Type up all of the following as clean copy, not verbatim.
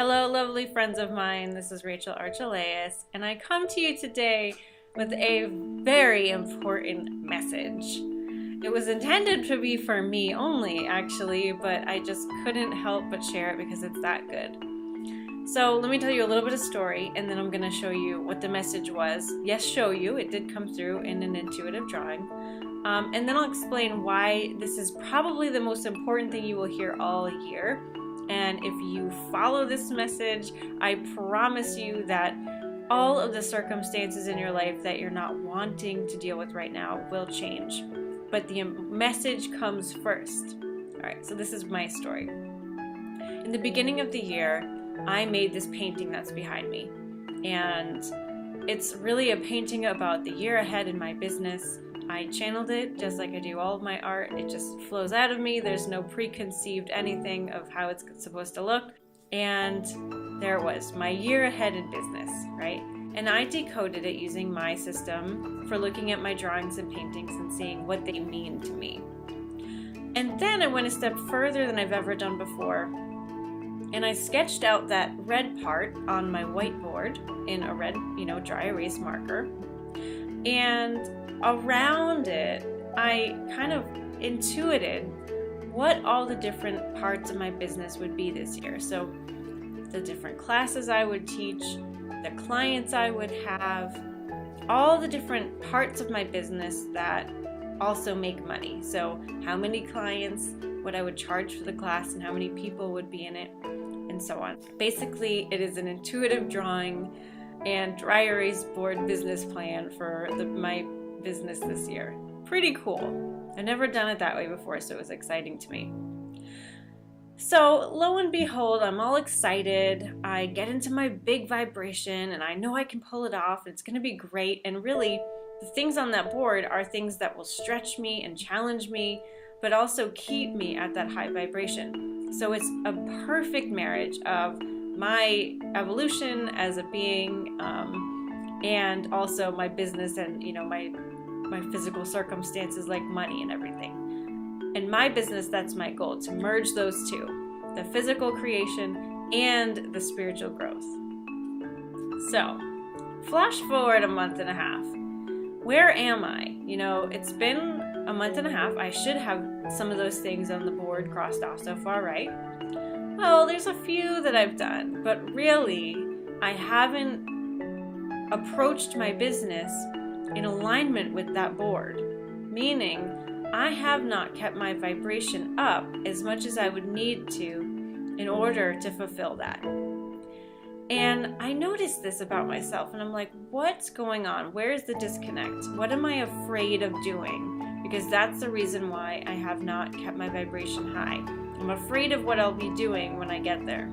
Hello, lovely friends of mine. This is Rachel Archelaus, and I come to you today with a very important message. It was intended to be for me only, actually, but I just couldn't help but share it because it's that good. So let me tell you a little bit of story, and then I'm going to show you what the message was. Yes, show you. It did come through in an intuitive drawing. And then I'll explain why this is probably the most important thing you will hear all year. And if you follow this message, I promise you that all of the circumstances in your life that you're not wanting to deal with right now will change. But the message comes first. All right, so this is my story. In the beginning of the year, I made this painting that's behind me. And it's really a painting about the year ahead in my business. I channeled it just like I do all of my art. It just flows out of me. There's no preconceived anything of how it's supposed to look. And there it was, my year ahead in business, right? And I decoded it using my system for looking at my drawings and paintings and seeing what they mean to me. And then I went a step further than I've ever done before. And I sketched out that red part on my whiteboard in a red, dry erase marker. And around it, I kind of intuited what all the different parts of my business would be this year. So the different classes I would teach, the clients I would have, all the different parts of my business that also make money. So how many clients, what I would charge for the class, and how many people would be in it, and so on. Basically, it is an intuitive drawing and dry erase board business plan for my business this year. Pretty cool. I've never done it that way before, so it was exciting to me. So lo and behold, I'm all excited. I get into my big vibration and I know I can pull it off. It's going to be great. And really, the things on that board are things that will stretch me and challenge me, but also keep me at that high vibration. So it's a perfect marriage of my evolution as a being, and also my business and my physical circumstances like money and everything. In my business, that's my goal, to merge those two, the physical creation and the spiritual growth. So flash forward a month and a half. Where am I? It's been a month and a half. I should have some of those things on the board crossed off so far, right? Well, there's a few that I've done, but really I haven't approached my business in alignment with that board, meaning I have not kept my vibration up as much as I would need to in order to fulfill that. And I noticed this about myself, and I'm like, what's going on? Where is the disconnect? What am I afraid of doing? Because that's the reason why I have not kept my vibration high. I'm afraid of what I'll be doing when I get there.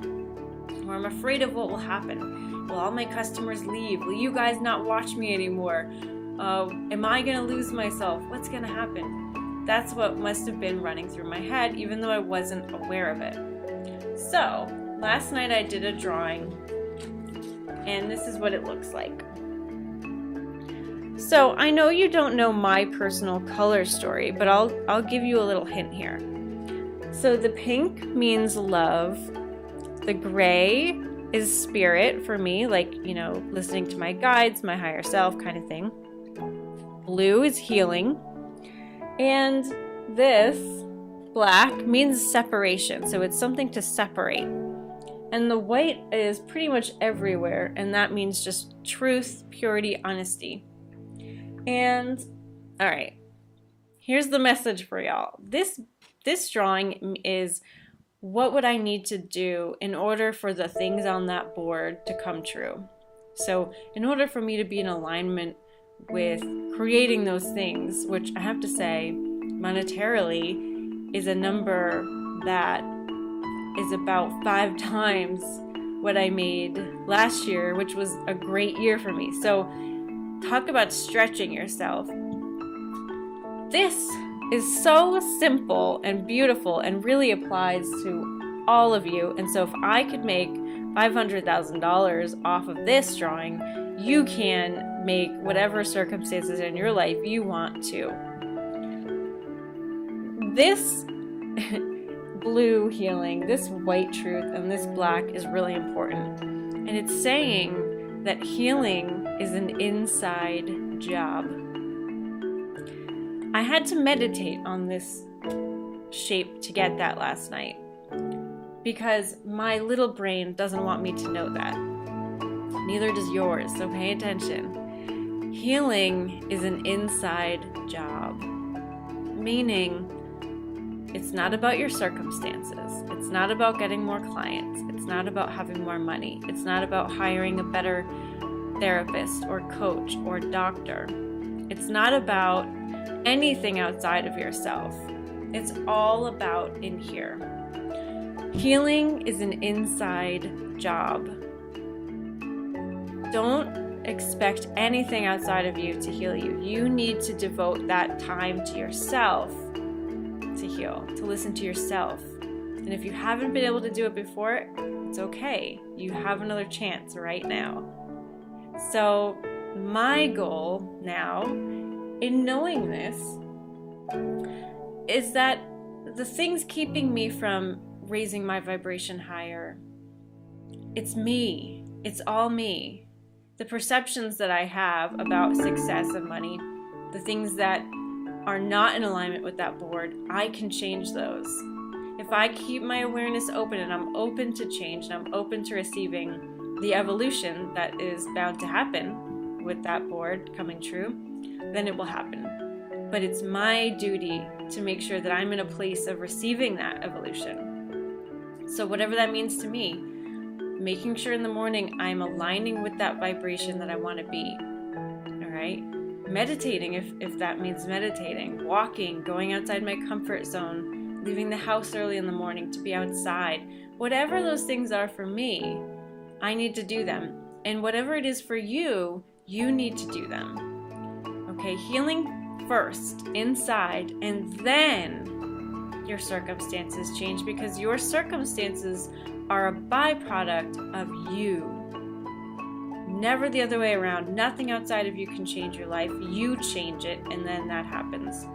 Or I'm afraid of what will happen. Will all my customers leave? Will you guys not watch me anymore? Am I going to lose myself? What's going to happen? That's what must have been running through my head, even though I wasn't aware of it. So, last night I did a drawing, and this is what it looks like. So, I know you don't know my personal color story, but I'll give you a little hint here. So, the pink means love. The gray is spirit for me, like, listening to my guides, my higher self kind of thing. Blue is healing. And this, black, means separation. So it's something to separate. And the white is pretty much everywhere. And that means just truth, purity, honesty. And, all right, here's the message for y'all. This drawing is what would I need to do in order for the things on that board to come true. So in order for me to be in alignment with creating those things, which I have to say, monetarily, is a number that is about 5 times what I made last year, which was a great year for me. So talk about stretching yourself. This is so simple and beautiful and really applies to all of you. And so if I could make $500,000 off of this drawing, you can make whatever circumstances in your life you want to. This blue healing, this white truth, and this black is really important. And it's saying that healing is an inside job. I had to meditate on this shape to get that last night because my little brain doesn't want me to know that. Neither does yours, so pay attention. Healing is an inside job, meaning it's not about your circumstances. It's not about getting more clients. It's not about having more money. It's not about hiring a better therapist or coach or doctor. It's not about anything outside of yourself. It's all about in here. Healing is an inside job. Don't expect anything outside of you to heal you. You need to devote that time to yourself to heal, to listen to yourself. And if you haven't been able to do it before, it's okay. You have another chance right now. So my goal now, in knowing this, is that the things keeping me from raising my vibration higher, it's me. It's all me. The perceptions that I have about success and money, the things that are not in alignment with that board, I can change those. If I keep my awareness open and I'm open to change and I'm open to receiving the evolution that is bound to happen with that board coming true, then it will happen. But it's my duty to make sure that I'm in a place of receiving that evolution. So whatever that means to me, making sure in the morning I'm aligning with that vibration that I want to be. All right? Meditating, if that means meditating, walking, going outside my comfort zone, leaving the house early in the morning to be outside. Whatever those things are for me, I need to do them. And whatever it is for you, you need to do them. Okay, healing first, inside, and then your circumstances change, because your circumstances are a byproduct of you. Never the other way around. Nothing outside of you can change your life. You change it, and then that happens.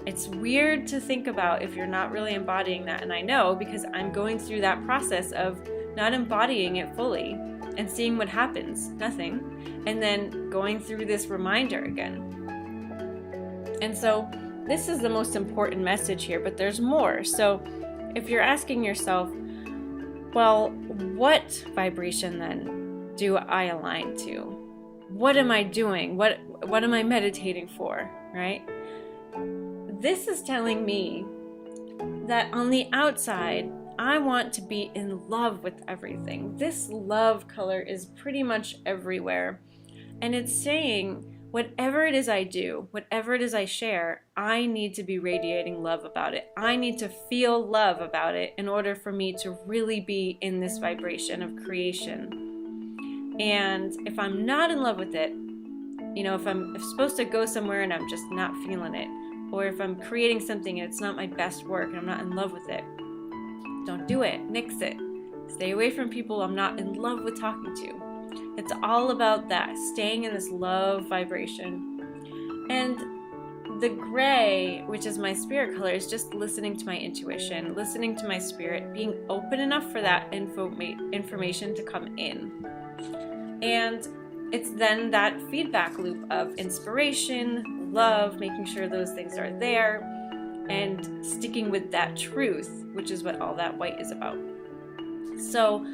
It's weird to think about if you're not really embodying that, and I know because I'm going through that process of not embodying it fully and seeing what happens, nothing, and then going through this reminder again. And so this is the most important message here, but there's more. So if you're asking yourself, well, what vibration then do I align to? What am I doing? What am I meditating for, right? This is telling me that on the outside, I want to be in love with everything. This love color is pretty much everywhere. And it's saying, whatever it is I do, whatever it is I share, I need to be radiating love about it. I need to feel love about it in order for me to really be in this vibration of creation. And if I'm not in love with it, if I'm supposed to go somewhere and I'm just not feeling it, or if I'm creating something and it's not my best work and I'm not in love with it, don't do it. Nix it. Stay away from people I'm not in love with talking to. It's all about that, staying in this love vibration. And the gray, which is my spirit color, is just listening to my intuition, listening to my spirit, being open enough for that information to come in. And it's then that feedback loop of inspiration, love, making sure those things are there, and sticking with that truth, which is what all that white is about. So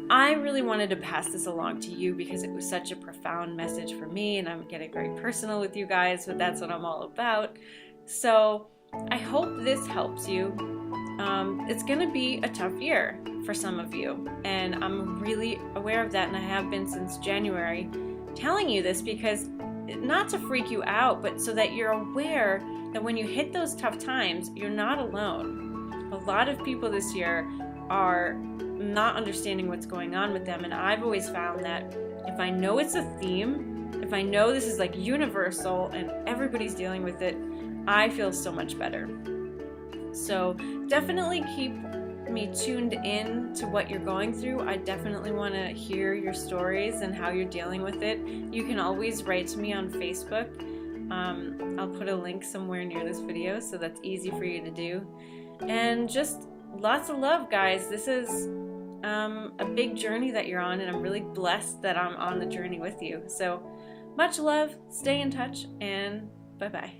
I really wanted to pass this along to you because it was such a profound message for me, and I'm getting very personal with you guys, but that's what I'm all about. So I hope this helps you. It's going to be a tough year for some of you, and I'm really aware of that, and I have been since January telling you this because not to freak you out, but so that you're aware that when you hit those tough times, you're not alone. A lot of people this year are not understanding what's going on with them, and I've always found that if I know it's a theme, if I know this is like universal and everybody's dealing with it, I feel so much better. So definitely keep me tuned in to what you're going through. I definitely want to hear your stories and how you're dealing with it. You can always write to me on Facebook. I'll put a link somewhere near this video, so that's easy for you to do. And just lots of love, guys. This is a big journey that you're on, and I'm really blessed that I'm on the journey with you. So much love, stay in touch, and bye-bye.